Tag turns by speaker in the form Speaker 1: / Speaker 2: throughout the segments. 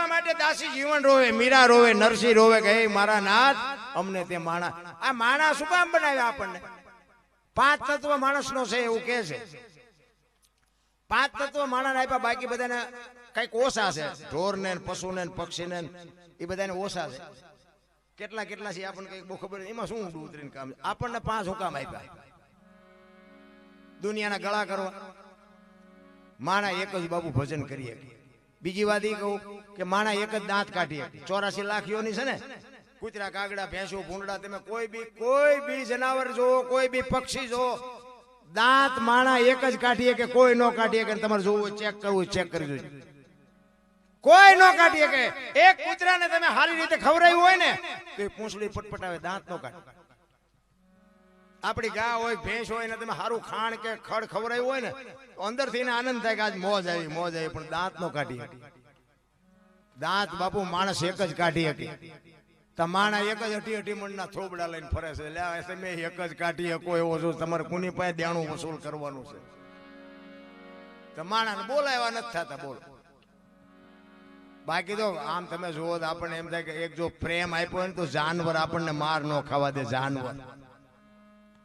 Speaker 1: એટલા માટે દાસી જીવન રોવે, મીરા રોવે, નરસિંહ રોવે કે હે મારા નાથ અમને તે માણા. આ માણા શું કામ બનાવ્યા આપણને? પાંચ તત્વ માણસનો છે એવું કે છે. પાંચ તત્વ માણસ આપ્યા, બાકી બધાને કઈક ઓછા છે. ઢોર ને પશુ ને પક્ષી ને એ બધાને ઓછા છે. કેટલા કેટલા છે આપણને કઈક બહુ ખબર. એમાં શું ઊંડું ઉતરીને કામ? આપણને પાંચ હુકામ આપ્યા. દુનિયાના ગળા કરવા માણા એક જ બાબુ ભજન કરીએ. બીજી વાત એ કહું કે માણા એક જ દાંત કાઢીએ. 84 લાખ યોની છે ને, કૂતરા, કાગડા, ભેંસો, ભૂંડડા, તમે કોઈ બી જનાવર જોવો, કોઈ બી પક્ષી જોવો, દાંત માણા એક જ કાઢીએ કે કોઈ નો કાઢીએ કે તમારે જોવું ચેક કરવું ચેક કરી જોજો. કોઈ નો કાઢીએ કે એક કૂતરાને તમે સારી રીતે ખવડાવ્યું હોય ને તો એ પૂંછડી પટપટાવે, દાંત નો કાઢે. આપણી ગા હોય, ભેંસ હોય ને તમે સારું ખાણ કે ખડ ખવડાવ્યું હોય ને તો અંદરથી એને આનંદ થાય કે આજ મોજ આવી, પણ દાંત નો કાઢી. દાંત બાપુ માણસ એક જ કાઢી શકે. માણા એક જ 80 મણના થોબડા લઈને ફરે છે. તમે એક જ કાઢી શકો એવો છો, તમારે કોની પાસે દેણું વસૂલ કરવાનું છે? તો માણાને બોલાવ્યા નથી થતા. બોલો. બાકી તો આમ તમે જુઓ તો આપણને એમ થાય કે એક જો પ્રેમ આપ્યો હોય ને તો જાનવર આપણને માર ન ખાવા દે. જાનવર,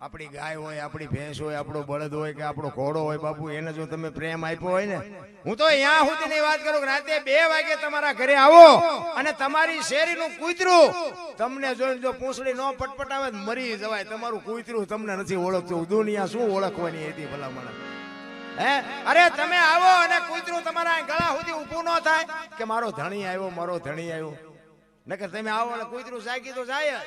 Speaker 1: આપણી ગાય હોય, આપણી ભેંસ હોય, આપણો બળદ હોય કે આપણો ઘોડો હોય, બાપુ એને જો તમે પ્રેમ આપ્યો હોય ને, હું તો અહીંયા સુધીની વાત કરું કે રાતે 2 વાગે તમારા ઘરે આવો અને તમારી શેરીનું કૂતરું તમને જોઈને જો પૂંછડી ન પટપટાવે મરી જવાય. તમારું કૂતરું તમને નથી ઓળખતું. દુનિયા શું ઓળખવાની હતી ભલામણ? હે, અરે તમે આવો અને કૂતરું તમારા ગળા સુધી ઊભું ન થાય કે મારો ધણી આવ્યો, મારો ધણી આવ્યો. નકર તમે આવો અને કૂતરું જાગી તો જાય.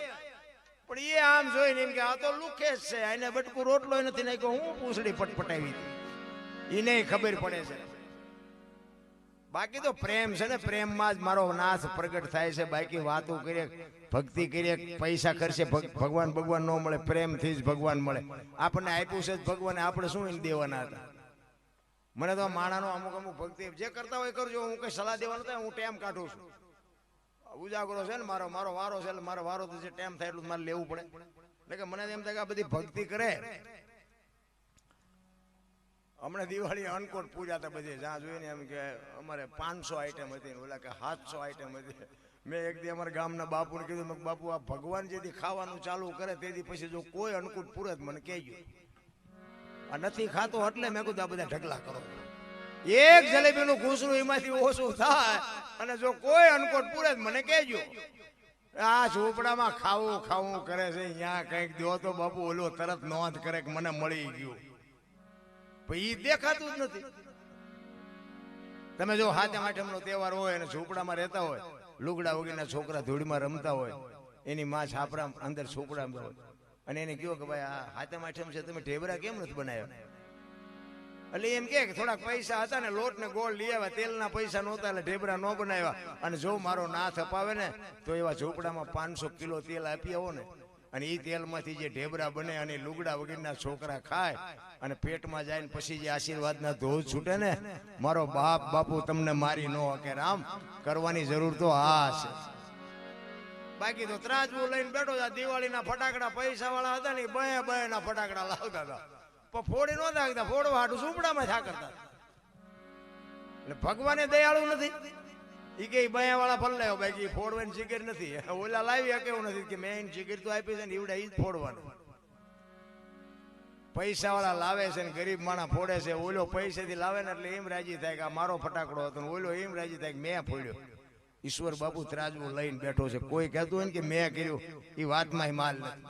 Speaker 1: પણ એ આમ જોઈને એમ કે આ તો લુખે જ છે, એને બટકું રોટલો નથી નાખ્યો, હું પૂંછડી પટપટાવી એને ખબર પડે છે. બાકી તો પ્રેમ છે ને, પ્રેમમાં જ મારો નાથ પ્રગટ થાય છે. બાકી વાતો કરીએ, ભક્તિ કરીએ, પૈસા ખર્ચે ભગવાન ન મળે. પ્રેમથી જ ભગવાન મળે. આપણને આપ્યું છે ભગવાને, આપણે શું એને દેવાના હતા? મને તો માણાનો અમુક ભક્તિ જે કરતા હોય કરજો, હું કઈ સલાહ દેવાનો થાય, હું ટાઈમ કાઢું છું. ઉજાગરો છે ને મારો વારો છે, એટલે મારો વારો તો જે ટાઈમ થાય એટલું મારે લેવું પડે. એટલે કે મને એમ થાય કે આ બધી ભક્તિ કરે. હમણાં દિવાળી અનકોટ પૂજા હતા બધી, જ્યાં જોઈને એમ કે અમારે 500 આઈટમ હતી, ઓલા કે 700 આઈટમ હતી. મેં એક દી અમારા ગામના બાપુને કીધું, બાપુ આ ભગવાન જેથી ખાવાનું ચાલુ કરે તેથી પછી જો કોઈ અનકૂટ પૂરે મને કહેજો. આ નથી ખાતો એટલે મેં કીધું આ બધા ઢગલા કરો. એક જલેબીનું ઘૂસરું એમાંથી ઓછું થાય અને જો કોઈ અનકોટ પૂરે મને કહેજો. આ ઝૂંપડામાં ખાવું કરે છે, અહીંયા કઈક દો તો બાપુ ઓલો તરત નોંધ કરે કે મને મળી ગયું. એ દેખાતું જ નથી. તમે જો હાથમ આઠમનો તહેવાર હોય અને ઝૂંપડામાં રહેતા હોય, લુગડા વગેરેના છોકરા ધૂળમાં રમતા હોય, એની માં છાપરા અંદર છોકરામાં હોય અને એને કહ્યું કે ભાઈ આ હાથમ આઠમ છે, તમે ઢેબરા કેમ નથી બનાવ્યા? એટલે એમ કે થોડાક પૈસા હતા ને, લોટ ને ગોળ લઈ આવ્યા, તેલના પૈસા નહોતા એટલે ઢેબરા ન બનાવ્યા. અને જો મારો નાથ અપાવે ને તો એવા ઝૂંપડામાં 500 કિલો તેલ આપી આવો ને, અને એ તેલમાંથી જે ઢેબરા બને અને લુગડા વગેરેના છોકરા ખાય અને પેટમાં જાય ને પછી જે આશીર્વાદના ધોધ છૂટે ને, મારો બાપુ તમને મારી ન હકે. રામ કરવાની જરૂર તો આ છે. બાકી તો ત્રાજવું લઈને બેઠો છે. દિવાળીના ફટાકડા પૈસા વાળા હતા ને, બે ના ફટાકડા લાવતા હતા, પણ ફોડી નહોતા શકતા. ફોડવા હાટું ઝૂંપડામાં થા કરતા. એટલે ભગવાને દયાળુ નથી. ઈ કે બયા વાળા ફળ લાવ્યો, બાકી ફોડવાની જીગર નથી. ઓલા લાવી કેવું નથી કે મેં જીગર તો આપી છે ને, એવડા ઈ જ ફોડવાનું. પૈસા વાળા લાવે છે ને ગરીબ માણસ ફોડે છે. ઓલો પૈસેથી લાવે ને એટલે એમ રાજી થાય કે આ મારો ફટાકડો હતો, ઓલો એમ રાજી થાય કે મેં ફોડ્યો. ઈશ્વર બાપુ ત્રાજવું લઈને બેઠો છે. કોઈ કહેતું હોય ને કે મેં કર્યું, એ વાતમાં માલ નથી.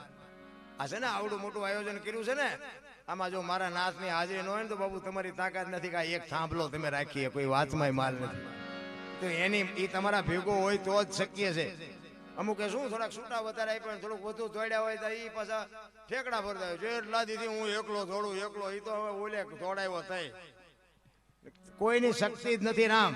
Speaker 1: આ છે ને આવડું મોટું આયોજન કર્યું છે ને, આમાં જો મારા નાથની હાજરી ન હોય ને તો બાપુ તમારી તાકાત નથી કે એક થાંભલો તમે રાખીએ. કોઈ વાતમાં માલ નથી. તો એની એ તમારા ભેગો હોય તો જ શક્ય છે. અમુકે શું થોડાક છૂટા વધારે આપ્યા, થોડુંક વધુ દોડ્યા હોય તો એ પાછા ઠેકડા ભરતા હોય. જેટલા દીધી હું એકલો દોડું એકલો, એ તો હવે ઓલે દોડાયો થાય. કોઈની શક્તિ જ નથી. રામ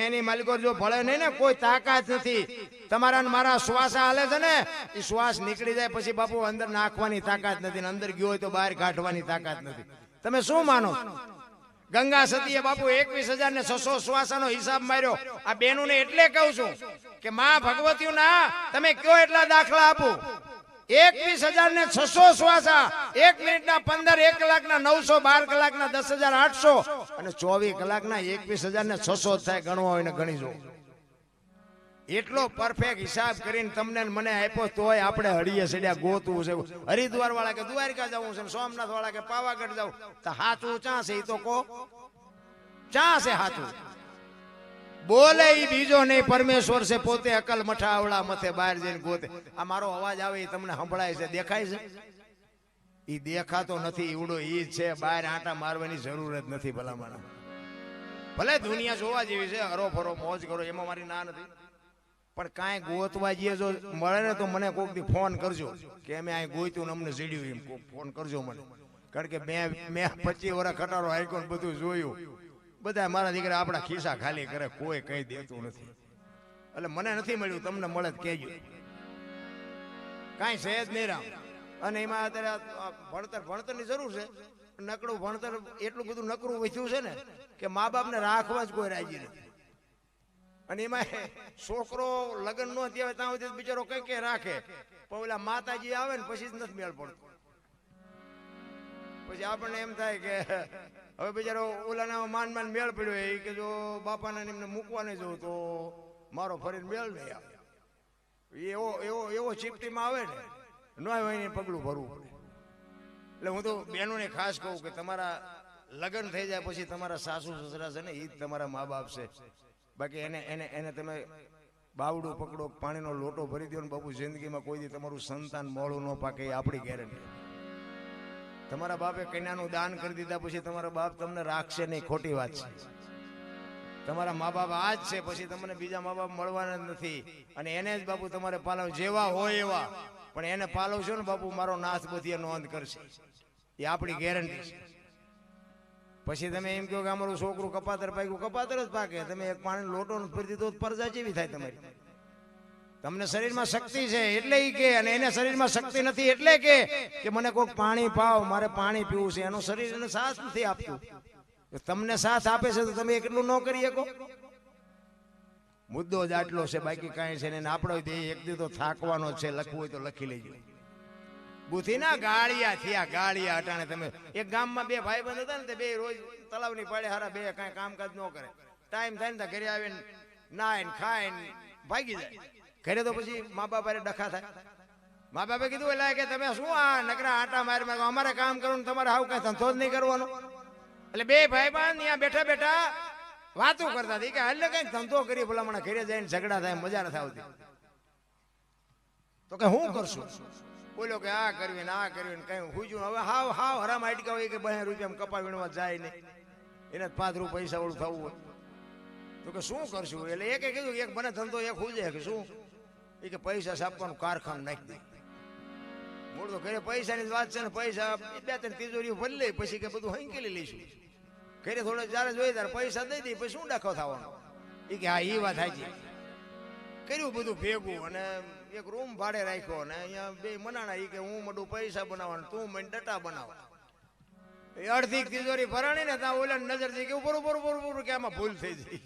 Speaker 1: એની માલિકો જો ભળે નહીં ને, કોઈ તાકાત નથી. તમારા મારા શ્વાસ હાલે છે ને, એ શ્વાસ નીકળી જાય પછી બાપુ અંદર નાખવાની તાકાત નથી, અંદર ગયો હોય તો બહાર કાઢવાની તાકાત નથી. તમે શું માનો? ગંગા સતીએ બાપુ 21,600 શ્વાસનો હિસાબ માર્યો. આ બેનું ને એટલે કહું છું કે માં ભગવતીઓ ના તમે કયો એટલા દાખલા આપો. 21,600 શ્વાસા, 1 મિનિટના 15, 1 કલાકના 900, 12 કલાકના 10,800 અને 24 કલાકના 21,600 થાય. ગણવા હોય ને ગણી જો. એટલો પરફેક્ટ હિસાબ કરીને તમને મને આપ્યો તોય આપણે હળીએ સડ્યા ગોતવું છે. હરિદ્વાર વાળા કે દ્વારકા જવું છે, સોમનાથ વાળા કે પાવાગઢ જવું, તો હાચું ચા છે? એ તો કો ચા છે હાચું? બોલે ઈ બીજો નહીં, પરમેશ્વર છે પોતે. અકલ મઠા આવડા મથે બહાર જઈને ગોતે. આ મારો અવાજ આવે એ તમને સંભળાય છે, દેખાય છે? ઈ દેખાતો નથી, ઈવડો ઈ છે. બહાર આંટા મારવાની જરૂર જ નથી. ભલામણ ભલે દુનિયા જોવા જેવી છે, હરો ફરો મોજ કરો, એમાં મારી ના નથી. પણ કાંઈ ગોતવા જઈએ જો મળે ને તો મને કોઈક દી ફોન કરજો કે અમે અહીં ગોત્યું ને અમને સીડ્યું. એમ ફોન કરજો મને, કારણ કે મેં 25 વર્ષ ખટારો આઈકોન બધું જોયું. બધા મારા દીકરા આપણા ખિસ્સા ખાલી કરે, કોઈ કઈ દેતું નથી. એટલે મને નથી મળ્યું, તમને મળે જ કહેજો. કાંઈ છે જ નહીં રામ. અને એમાં અત્યારે ભણતરની જરૂર છે. નકરું ભણતર એટલું બધું નકરું વધ્યું છે ને કે મા બાપને રાખવા જ કોઈ રાજી નથી. અને એમાં છોકરો લગ્ન નો થયા ત્યાં સુધી બિચારો કઈ કઈ રાખે, પણ ઓલા માતાજી આવે ને પછી જ નથી મેળ પડતો. પછી આપણને એમ થાય કે હવે બિચારો ઓલાના માન મેળ પડ્યો એ કે જો બાપાને એમને મૂકવા નહીં જવું તો મારો ફરીને મેળ નહીં આવે. એવો ચીપટીમાં આવે ને ન હોય ને પગલું ભરવું પડે. એટલે હું તો બહેનોને ખાસ કહું કે તમારા લગ્ન થઈ જાય પછી તમારા સાસુ સસરા છે ને એ જ તમારા મા બાપ છે. બાકી એને તમે બાવડું પકડો, પાણીનો લોટો ભરી દો ને બાપુ, જિંદગીમાં કોઈ દી તમારું સંતાન મોડું ન પાકે એ આપણી ગેરંટી. તમારા બાપે કન્યાનું દાન કરી દીધા પછી તમારા બાપ તમને રાખશે નહીં, ખોટી વાત છે. તમારા મા બાપ આ જ છે, પછી તમને બીજા મા બાપ મળવાના જ નથી. અને એને જ બાપુ તમારે પાલવ, જેવા હોય એવા, પણ એને પાલવશો ને બાપુ મારો નાશ બધી નોંધ કરશે. એ આપણી ગેરંટી છે. પછી તમે એમ કહો કે અમારું છોકરું કપાતર પાક્યું, કપાતર જ પાકે. તમે એક પાણી લોટો ભરી દીધો પરજા જેવી થાય તમારી. તમને શરીરમાં શક્તિ છે એટલે ઈ કે, અને એને શરીરમાં શક્તિ નથી એટલે કે મને કોઈક પાણી પાવ, મારે પાણી પીવું છે. એનું શરીર એને સાથ નથી આપતું. તમને સાથ આપે છે તો તમે એટલું ન કરી શકો. મુદ્દો જ આટલો છે, બાકી કાંઈ છે ને. આપણો એક દી તો થાકવાનો છે, લખવું હોય તો લખી લેજો. બુથીના ગાળિયા થયા, ગાળિયા અટાણે. તમે એક ગામમાં 2 ભાઈબંધ હતા ને, તે 2 રોજ તલાવની પાડે હારા 2 કાંઈ કામકાજ ન કરે. ટાઈમ થાય ને ઘરે આવીને નાઈને ખાઈને ભાગી જાય. ઘરે તો પછી મા બાપ ડખા થાય. મા બાપે કીધું એટલે કે તમે શું આ નકરા આટા માર, અમારે કામ કરવાનું, તમારે આવું કઈ ધંધો જ નહીં કરવાનો. એટલે 2 ભાઈબંધ ત્યાં બેઠા બેઠા વાતો કરતા હતી કે હાલ કઈક ધંધો કરી, ભલામણા ઘરે જઈને ઝઘડા થાય, મજા નથી આવતી. તો કે હું કરશું? બોલો કે આ કરવી ને આ કરવી ને કઈ હુજું. હવે હાવ હરામ આટકા હોય કે 2 રૂપિયા કપા વીણવા જાય નહીં, એને 5 રૂપિયા પૈસા વાળું થવું હોય. તો કે શું કરશું? એટલે એકે કીધું એક મને ધંધો એક હુજે કે શું, એ કે પૈસા છાપવાનું કારખાનું નાખી દે. મૂળ તો ઘરે પૈસાની જ વાત છે ને, પૈસા 2-3 તિજોરીઓ ભરી લે, પછી કે બધું હંકેલી લઈશું. ઘરે થોડો જયારે જોઈએ ત્યારે પૈસા દઈ દઈ, પછી શું ડખો થવાનો? એ કે હા એ વાત સાચી. કર્યું બધું ભેગું અને એક રૂમ ભાડે રાખ્યો ને અહીંયા 2 મનાણા. એ કે હું મોટું પૈસા બનાવવાનું, તું મને ડટા બનાવ. એ અડધી તિજોરી ભરાણી ને ત્યાં ઓલા નજર જઈ કે બરોબર કે આમાં ભૂલ થઈ જાય.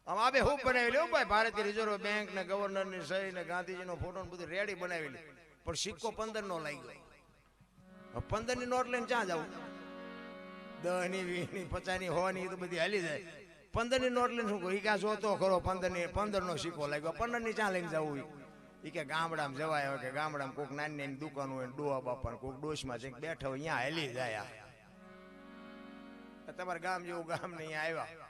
Speaker 1: આમ આ 2 ખૂબ બનાવેલી હો ભાઈ, ભારતીય રિઝર્વ બેંક ને ગવર્નર ની સહી ને ગાંધીજીનો ફોટો ને બધું રેડી બનાવેલી. પણ સિક્કો 15 નો લાગ્યો. 15 ની નોટ લઈને ક્યાં જવું? 10 ની 20 ની 50 ની 100 ની એ તો બધી હાલી જાય. 15 ની નોટ લઈને શું કરું? ક્યાં જોતો ખરો 15 નો સિક્કો લાગ્યો, 15 ની ક્યાં લઈને જવું? એ કે ગામડામાં જવાય હોય કે ગામડામાં કોઈક નાની નાની દુકાન હોય, ડોહા બાપા કોઈક ડોશમાં જઈને બેઠા હોય, અહીંયા હાલી જાય. તમારા ગામ જેવું ગામ ને અહીંયા આવ્યા,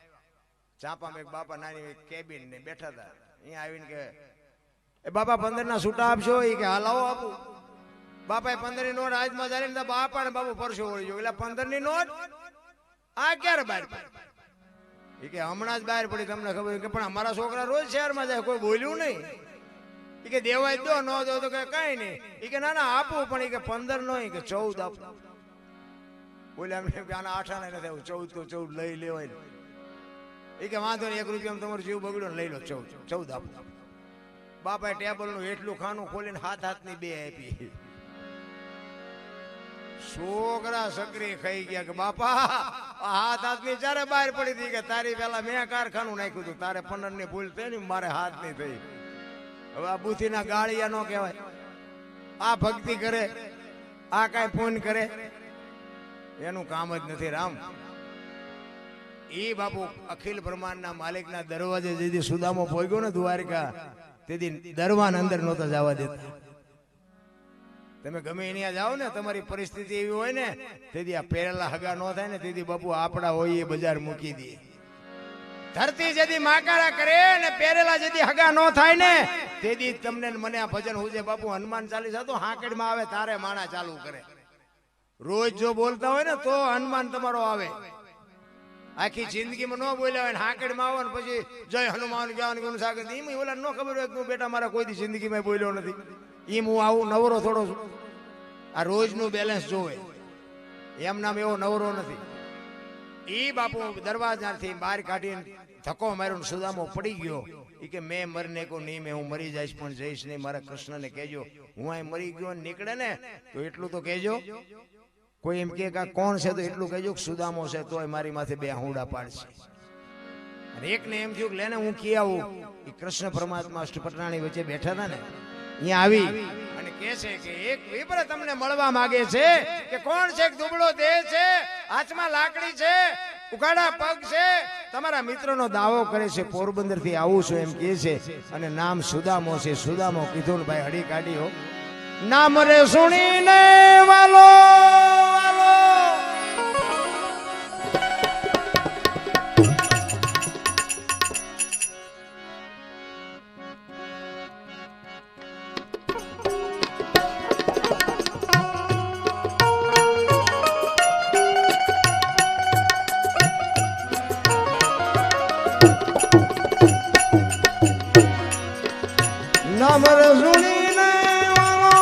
Speaker 1: ચાંપામાં એક બાપા નાની કેબિન ને બેઠા હતા. અહીંયા આવીને કે એ બાપા 15 ના છૂટા આપશો? એ કે હાલાવો આપું. બાપાએ 15 ની નોટ હાથમાં જાળી બાપા ને બાપુ પરસો વળી ગયો. એટલે 15 ની નોટ આ ક્યારે બહાર પડી? એ કે હમણાં જ બહાર પડી, તમને ખબર કે પણ અમારા છોકરા રોજ શહેરમાં જાય, કોઈ બોલ્યું નહીં. એ કે દેવાય દો, ન દો તો કઈ નહીં. એ કે ના ના આપું, પણ એ કે 15 નો, એ કે 14 આપું. બોલે અમને આના 8 આના નથી, 14 તો 14 લઈ લેવાય. એ કે વાંધો નહીં, 1 રૂપિયામાં તમારો જીવ બગડ્યો ને લઈ લો, 14 આપું. બાપાએ ટેબલ નું એટલું ખાનું ખોલીને હાથની 2 આપી. છોકરા સકરી ખાઈ ગયા કે બાપા હાથની ચારે બહાર પડી હતી કે તારી પેલા મેં કારખાનું નાખ્યું હતું, તારે 15 ની ભૂલ થઈ ને મારે હાથ ની થઈ. હવે આ બુથીના ગાળિયા નો કહેવાય. આ ભક્તિ કરે, આ કાંઈ પૂન કરે, એનું કામ જ નથી રામ. ઈ બાપુ અખિલ બ્રહ્માંડના માલિકના દરવાજે જેથી સુદામો પહોંચ્યો ને દ્વારિકા, તેથી દરવાન અંદર નહોતા જવા દેતા. તમે ગમે અહીંયા જાઓ ને, તમારી પરિસ્થિતિ એવી હોય ને, તેથી આ પહેરેલા હગા ન થાય ને, તેથી બાપુ આપડા હોય એ બજાર મૂકી દે. ધરતી જેથી માકારા કરે ને પહેરેલા જેથી હગા ન થાય ને, તેથી તમને મને આ ભજન હું છે બાપુ હનુમાન ચાલીસા તો હાંકડમાં આવે તારે માણા ચાલુ કરે. રોજ જો બોલતા હોય ને તો હનુમાન તમારો આવે. આખી જિંદગીમાં ન બોલ્યા હોય ને હાંકડમાં આવો ને પછી જય હનુમાન જ્ઞાન ગુણ સાગર એમ ઓલા ન ખબર હોય કે બેટા મારા કોઈ દી જિંદગીમાં બોલ્યો નથી, એમ હું આવું નવરો થોડો છું. આ રોજનું બેલેન્સ જોવે, એમ નામ એવો નવરો નથી. ઈ બાપુ દરવાજાથી બહાર કાઢીને ધક્કો માર્યો, સુદામો પડી ગયો. એ કે મેં મરને કો નહીં, મેં હું મરી જઈશ પણ જઈશ નહીં, મારા કૃષ્ણને કહેજો હું અહીં મરી ગયો નીકળે ને તો એટલું તો કહેજો. કોઈ એમ કે કોણ છે તો એટલું કહેજો કે સુદામો છે, તોય મારી માથે બે હુંડા પાડશે. અને એકને એમ થયું કે લેને હું કી આવું. એ કૃષ્ણ પરમાત્મા અષ્ટપટરાણી વચ્ચે બેઠા હતા ને, અહીંયા આવી અને કહે છે કે એક વિપ્ર તમને મળવા માંગે છે. કે કોણ છે? દુબળો દેહ છે, હાથમાં લાકડી છે, ઉઘાડા પગ છે, તમારા મિત્રનો દાવો કરે છે પોરબંદર થી આવું છું એમ કહે છે, અને નામ સુદામો છે. સુદામો કીધું ને ભાઈ હડી કાઢી નામ રે સુણીને વાલો નમર સુણીને વાલો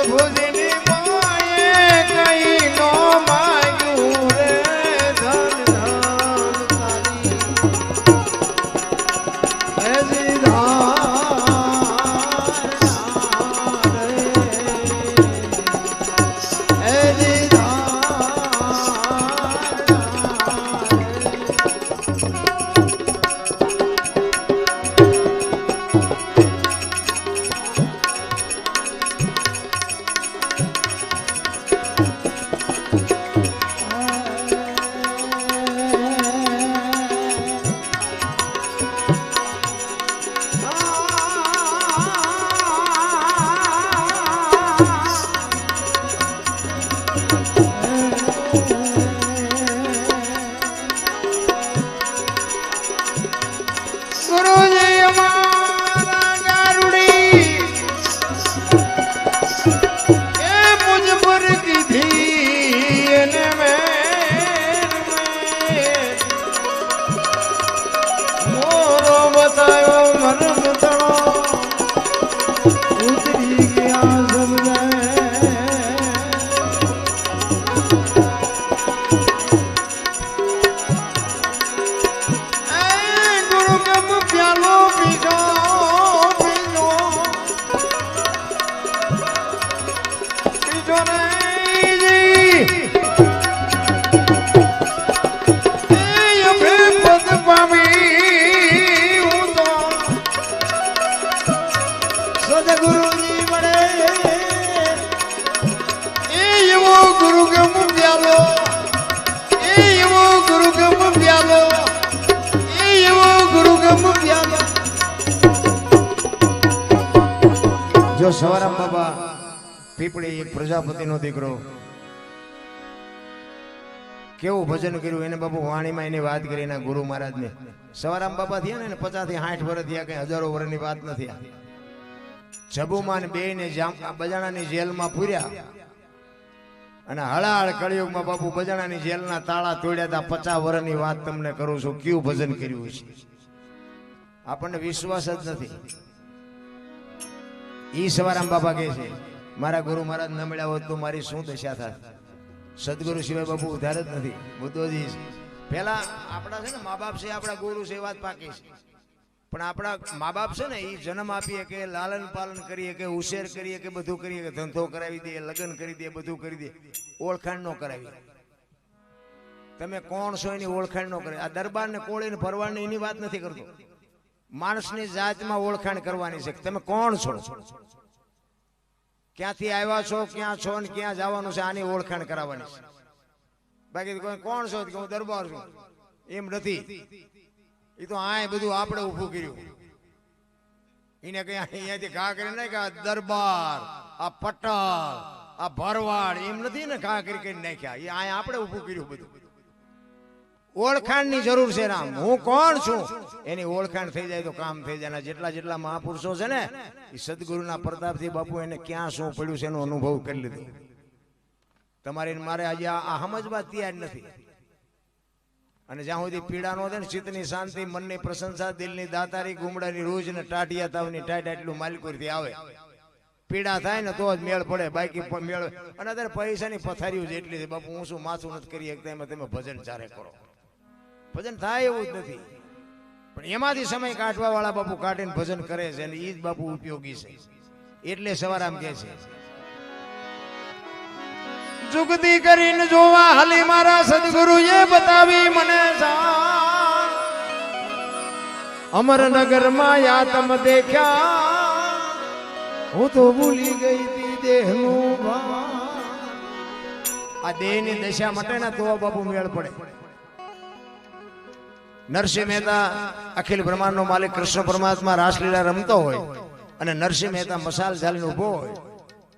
Speaker 1: પ્રભુજીની મોએ કઈ નો માગ્યું રે ધન ધન તારી એજી જો સવારામ બાબા પીપળી એક પ્રજાપતિનો દીકરો કેવું ભજન કર્યું એને બાપુ વાણીમાં એની વાત કરી એના ગુરુ મહારાજને. સવારામ બાબા થયા ને 50 થી 60 વર્ષ થયા, કઈ હજારો વર્ષની વાત નથી. જબુમાન બે ને બજાણાની જેલમાં પૂર્યા અને હળાહળ કળિયુગમાં બાપુ બજાણાની જેલના તાળા તોડ્યા હતા. 50 વર્ષની વાત તમને કરું છું, કેવું ભજન કર્યું છે આપણને વિશ્વાસ જ નથી. ઈ સવારામ બાબા કહે છે મારા ગુરુ મહારાજ ન મળ્યા હોત તો મારી શું દશા થાત. સદગુરુ સિવાય બાપુ ઉધાર જ નથી. બુદ્ધોજી પેલા આપણા છે ને મા બાપ છે, આપણા ગુરુ છે, વાત પાકી છે. પણ આપણા મા બાપ છે ને એ જન્મ આપીએ કે લાલન પાલન કરીએ કે ઉછેર કરીએ કે બધું કરીએ કે ધંધો કરાવી દઈએ, લગ્ન કરી દઈએ, બધું કરી દઈએ, ઓળખાણ નો કરાવી. તમે કોણ છો એની ઓળખાણ નો કરે. આ દરબાર ને કોળીને ભરવાની એની વાત નથી કરતો. માણસની જાતમાં ઓળખાણ કરવાની છે. તમે કોણ છો, ક્યાંથી આવ્યા છો, ક્યાં છો ને ક્યાં જવાનું છે, આની ઓળખાણ કરાવવાની છે. બાકી કોઈ કોણ છો કે હું દરબાર છું એમ નથી. એ તો આ બધું આપણે ઊભું કર્યું. એને કઈ અહીંયાથી ઘા કરી નાખ આ દરબાર, આ પટાલ, આ ભરવાડ એમ નથી ને ઘા કરી નાખ્યા. એ આ આપણે ઊભું કર્યું બધું. ઓળખાણની જરૂર છે રામ. હું કોણ છું એની ઓળખાણ થઈ જાય તો કામ થઈ જાય. જેટલા જેટલા મહાપુરુષો છે ને એ સદગુરુના પ્રતાપથી બાપુ એને ક્યાં શું પડ્યું છે એનો અનુભવ કરી લીધો. તમારે મારે આજે આ સમજવા તૈયાર નથી. અને જ્યાં સુધી પીડા નો થાય ને ચિત્તની શાંતિ, મનની પ્રશંસા, દિલની દાતારી, ગુમડાની રોજ ને ટાટિયા તાવની ટાટ એટલું માલિકોરથી આવે. પીડા થાય ને તો જ મેળ પડે, બાકી મેળ. અને અત્યારે પૈસાની પથારીઓ જેટલી છે બાપુ. હું શું માથું નથી કરી શકતા એમાં તમે ભજન ચારે કરો. ભજન થાય એવું જ નથી. પણ એમાંથી સમય કાઢવા વાળા બાપુ કાઢીને ભજન કરે છે અને એ જ બાપુ ઉપયોગી છે. એટલે સવારામ કહે છે જુગતી કરીને જોવા હાલી મારા સદગુરુએ બતાવી મને અમરનગર માં યાતમ દેખ્યા. હું તો ભૂલી ગઈ તી દેહનું ભાન. આ દેહની દશા માટે ના તો બાપુ મેળ પડે. નરસિંહ મહેતા અખિલ બ્રહ્માંડનો માલિક કૃષ્ણ પરમાત્મા રાસલીલા રમતો હોય અને નરસિંહ મહેતા મસાલ ઝાલીને ઉભો હોય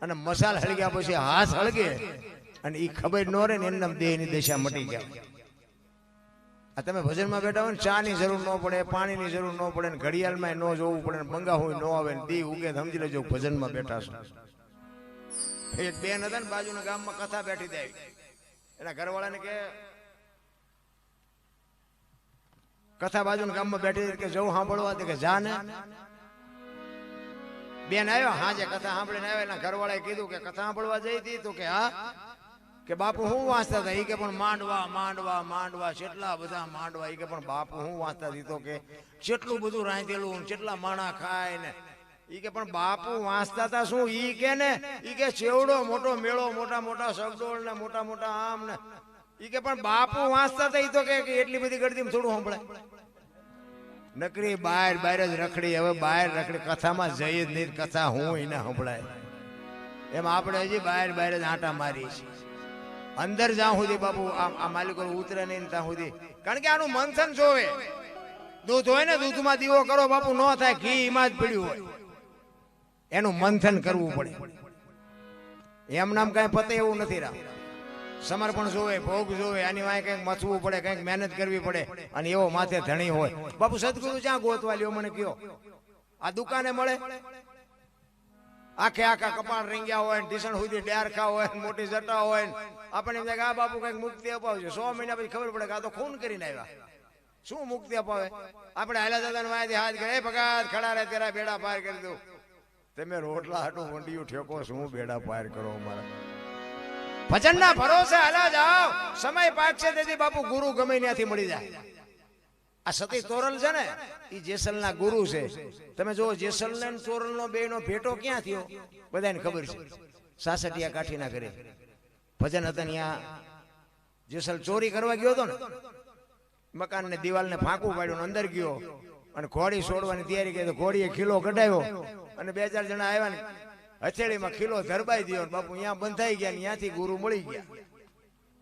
Speaker 1: અને મસાલ હળગ્યા પછી હાથ હળગે અને એ ખબર ન રહે ને એમના દેહની દશા મટી ગયા. આ તમે ભજનમાં બેઠા હોય ને ચાની જરૂર ન પડે, પાણીની જરૂર ન પડે, ઘડિયાળમાં ન જોવું પડે, બંગા હોય ન આવે ને દી ઉગે સમજી લેજો ભજનમાં બેઠા છો. એક બેન હતા ને બાજુના ગામમાં કથા બેઠી દે. એના ઘરવાળાને કે કથા બાજુના ગામમાં બેઠી કે જવું સાંભળવા કે જા ને. બેન આવ્યો હાજે કથા સાંભળીને આવ્યા, એના ઘરવાળાએ કીધું કે કથા સાંભળવા જઈ હતી તો કે હા, કે બાપુ હું વાંચતા હતા? એ કે પણ માંડવા માંડવા માંડવા, કેટલા બધા માંડવા. એ કે પણ બાપુ હું વાંચતા હતી તો કે કેટલું બધું રાંધેલું, કેટલા માણા ખાય ને. ઈ કે પણ બાપુ વાંચતા હતા શું? ઈ કે ને ઈ કે ચેવડો મોટો મેળો, મોટા મોટા સગડોળ ને મોટા મોટા આમ ને. ઈ કે પણ બાપુ વાંચતા હતા. ઈ તો કે એટલી બધી ગળદીમાં થોડું સંભળાય. નકરી બહાર બહાર જ રખડી, હવે બહાર રખડી, કથામાં જઈ જ નહીં, કથા હું એને સંભળાય. એમ આપણે હજી બહાર બહાર જ આંટા મારી છે. અંદર જ્યાં સુધી બાપુ આ માલિકો ઉતરે નહીં ત્યાં સુધી, કારણ કે આનું મંથન જોવે. દૂધ હોય ને, દૂધમાં દીવો કરો બાપુ, ન થાય, ઘી એમાં જ પડ્યું હોય. એનું મંથન કરવું પડે. એમ નામ કઈ પતે એવું નથી. રામ સમર્પણ જોવે, ભોગ જોવે, આની વાંહે કંઈક મથવું પડે, કંઈક મહેનત કરવી પડે. અને એવો માથે ધણી હોય. બાપુ સદગુરુ જ્યાં ગોતવા લ્યો મને કયો, આ દુકાને મળે? આખે આખા કપાળ રીંગ્યા હોય, ઢીસણ સુધી ડારખા હોય, મોટી જટા હોય, આપણે એમ થાય કે આ બાપુ કંઈક મુક્તિ અપાવજો. 100 મહિના પછી ખબર પડે કે આ તો ખૂન કરીને આવ્યા. શું મુક્તિ અપાવે? આપણે હાલા દાદા વાંહેથી હાથ કરે, ભગત ખડા રહે તેરા બેડા પાર કરી દઉં. તમે રોટલા હાટું વંડિયું ઠેકો, શું બેડા પાર કરો અમારા? ભજનના ભરોસે હાલા જાઓ, સમય પાકશે તેથી બાપુ ગુરુ ગમે ત્યાંથી મળી જાય. આ સતી તોરલ છે ને, એ જેસલના ગુરુ છે. તમે જો જેસલ ને તોરલ નો બે નો ભેટો ક્યાં થયો બધાને ખબર છે. સાસઠિયા કાઠીના ઘરે ભજન હતા. ત્યાં જેસલ ચોરી કરવા ગયો હતો ને, મકાન ને દિવાલ ને ફાંકું પાડ્યું, અંદર ગયો અને ઘોડી છોડવાની તૈયારી કરી. ઘોડીએ ખીલો કઢાવ્યો અને 2-4 જણા આવ્યા ને હથેળીમાં ખીલો ધરબાઈ દયો. બાપુ અહીંયા બંધાઈ ગયા, ત્યાંથી ગુરુ મળી ગયા.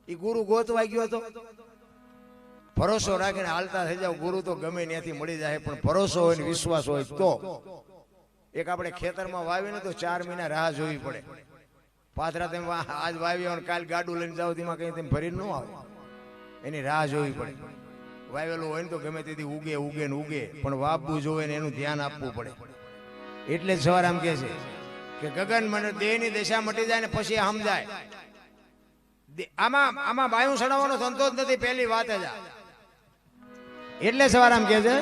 Speaker 1: એ ગુરુ ગોતવા ગયો હતો. ભરોસો રાખીને હાલતા થઈ જાવ, ગુરુ તો ગમે ત્યાંથી મળી જાય. પણ ભરોસો હોય ને વિશ્વાસ હોય તો. એક આપણે ખેતરમાં વાવીને તો 4 મહિના રાહ જોવી પડે. પાથરા તેમ આજ વાવ્યો અને કાલ ગાડું લઈને જાવ, તેમાં કઈ તેમ ભરી ન આવે. એની રાહ જોવી પડે. વાવેલું હોય ને તો ગમે તેથી ઉગે ઉગે ને ઉગે, પણ વાવવું જોવે ને એનું ધ્યાન આપવું પડે. એટલે જ સવાર આમ કે છે કે ગગન મને દેહની દશા મટી જાય ને પછી સમજાય. આમાં બાયું સડાવવાનો ધંધો જ નથી, પહેલી વાત જ આ. એટલે સવાર આમ કે છે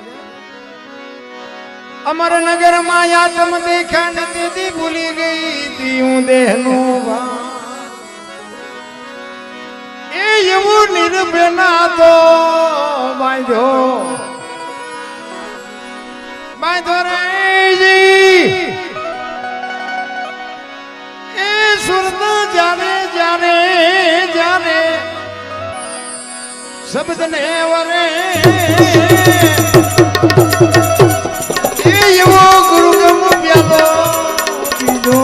Speaker 1: અમરનગર માં યાતમ દેખા નથી, ભૂલી ગઈ તી હું દેહનું ભાન. એ એવું નિર્ભેના તો બાંધ્યો રે એ સુરત જાને જાને જાને શબ્દ ને વરે. એ એવો ગુરુગમ પ્યાલો બીજો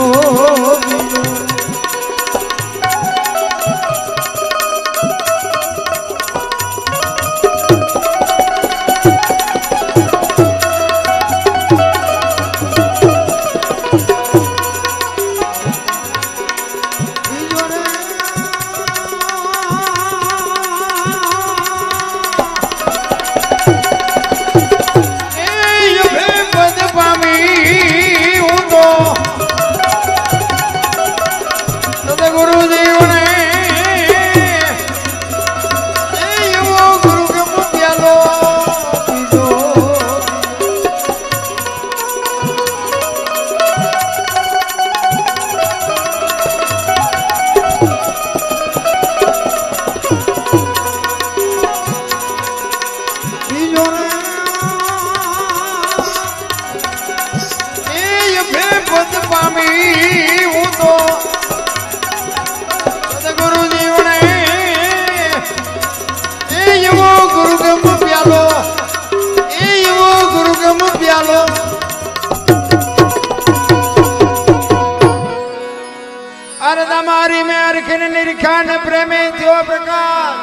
Speaker 1: મારી મેં અરખીને નિરખાન પ્રેમે થયો પ્રકાશ.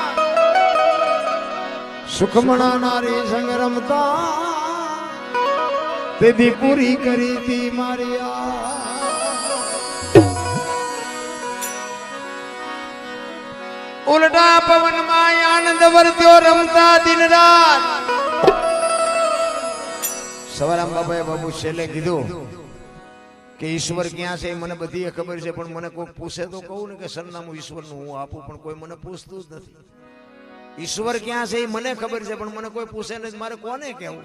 Speaker 1: સુખમણા નારી સંગ રમતા તેથી પૂરી કરી તી મારી ઉલટા પવન માં આનંદ વર્ત્યો રમતા દિન રાત. સવારામ બાબાએ બાબુ છેલ્લે કીધું કે ઈશ્વર ક્યાં છે મને બધી ખબર છે, પણ મને કોઈ પૂછે તો કહું ને કે સરનામું ઈશ્વરનું હું આપું, પણ કોઈ મને પૂછતું જ નથી. ઈશ્વર ક્યાં છે એ મને ખબર છે, પણ મને કોઈ પૂછે નથી, મારે કોને કહેવું?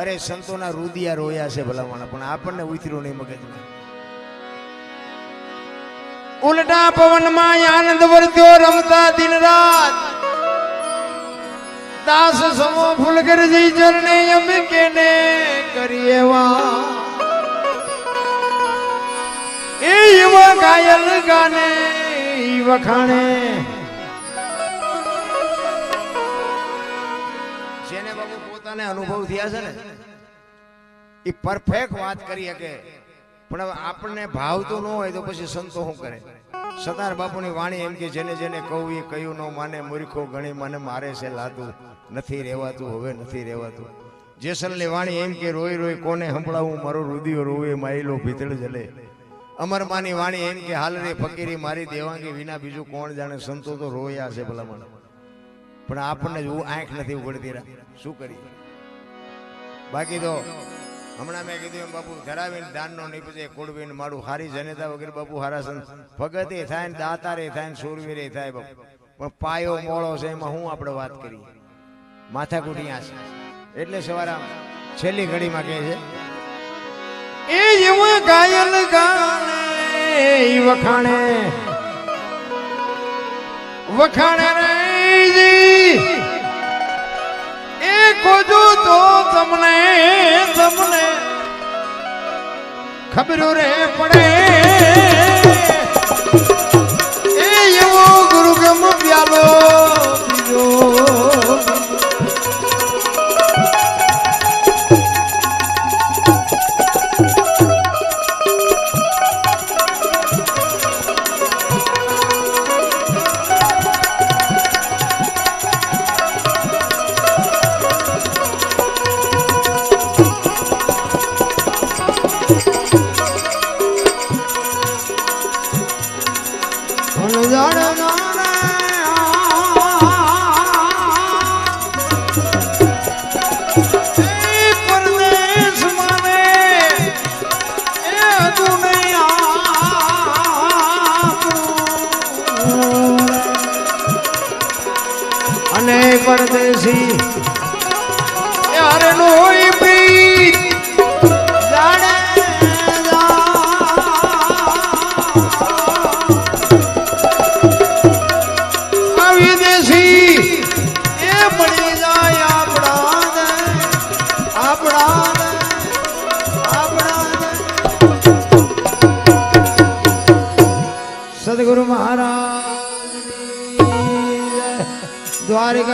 Speaker 1: અરે સંતોના રુદિયા રોયા છે ભલામણ, પણ આપણને ઉતર્યું નહીં મગજમાં. ઉલટા પવનમાં આનંદ વર્ત્યો રમતા દિન રાત, દાસ સમો ફૂલગરજી ચરણે અંબિકે ને કરીએ વા. એ યુવા ઘાયલ ગાને વખાણે, જેને બાબુ પોતાને અનુભવ થયા છે ને એ પરફેક્ટ વાત કરી શકે, પણ હવે આપણને ભાવતું ન હોય તો પછી સંતો શું કરે? સતાર બાપુની વાણી એમ કે જેને જેને કહું એ કયું ન માને, મૂર્ખો ગણી મને મારે છે લાતું, નથી રહેવાતું હવે નથી રહેવાતું. જેસલની વાણી એમ કે રોઈ રોઈ કોને સંભળાવું, મારો રુદિયો રોવે માયલો ભીતળ જલે. અમરમાની વાણી એમ કે હાલ રે ફકીરી મારી દેવાંગી વિના બીજું કોણ જાણે. સંતો તો રોયા છે ભલામણ, પણ આપણને જ આંખ નથી ઉઘડતી. શું કરીએ? બાકી તો હમણાં મેં કીધું એમ બાપુ ધરાવીને દાનનો નીપજે કુળવીને મારું હારી જનેતા વગેરે બાપુ હારા સંત ભગતે થાય ને દાતારે થાય ને શૂરવીરે થાય બાપુ, પણ પાયો મોળો છે એમાં હું આપણે વાત કરીએ? માથાકૂટ છે. એટલે સવારે છેલ્લી ઘડીમાં કહે છે એ એવું ગાયલ ગાને વખાણે વખાણે રે એ કોજો તો તમને તમને ખબર રે પડે. એ એવો ગુરુગમ પ્યાલો પીજો, અને પરદેશી યાર નો હોય પ્રીત જાણે વિદેશી એ મળી જાય આપણા સદગુરુ મહારાજ દ્વારિકા